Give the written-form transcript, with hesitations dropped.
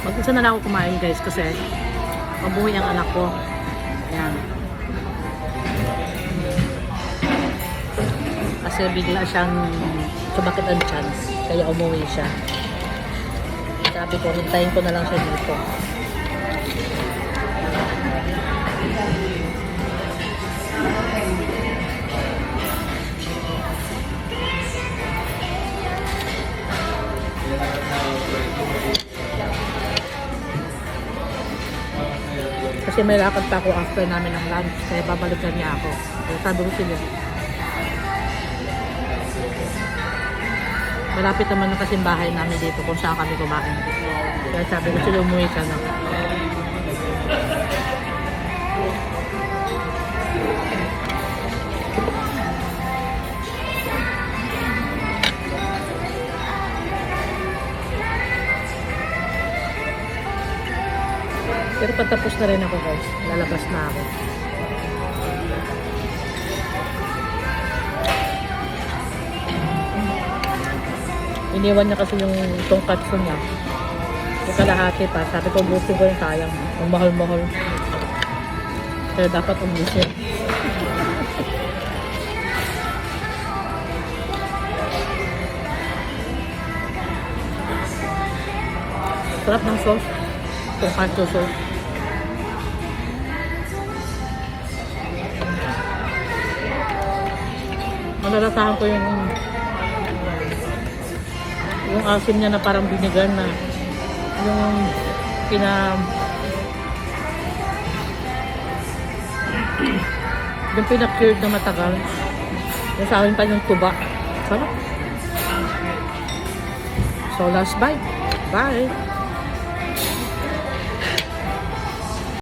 Mag-isa na lang ako kumain guys kasi mabuhay ang anak ko. Ayan. Kasi bigla siyang sumakit ang chance. Kaya umuwi siya. Sabi ko, hintayin ko na lang siya dito. Kasi may lakad pa ako after namin ng lunch. Kaya babalikan niya ako. Kaya sabi ko sila. Malapit naman na kasing bahay namin dito kung saan kami kumain. Kaya sabi ko sila umuwi ka na. Pero patapos na rin ako guys. Lalabas na ako. Iniwan niya kasi yung tongkatsu niya. Yung kalahati pa. Sabi ko, busin ko yung sayang. Ang mahal-mahal. Pero dapat ubusin. Sarap ng sauce. Tongkatsu sauce. Malalasahan ko yung asim niya na parang binigan na yung yung pina-cured na matagal yung sa akin pa yung tuba. Sarap. So last bite. Bye.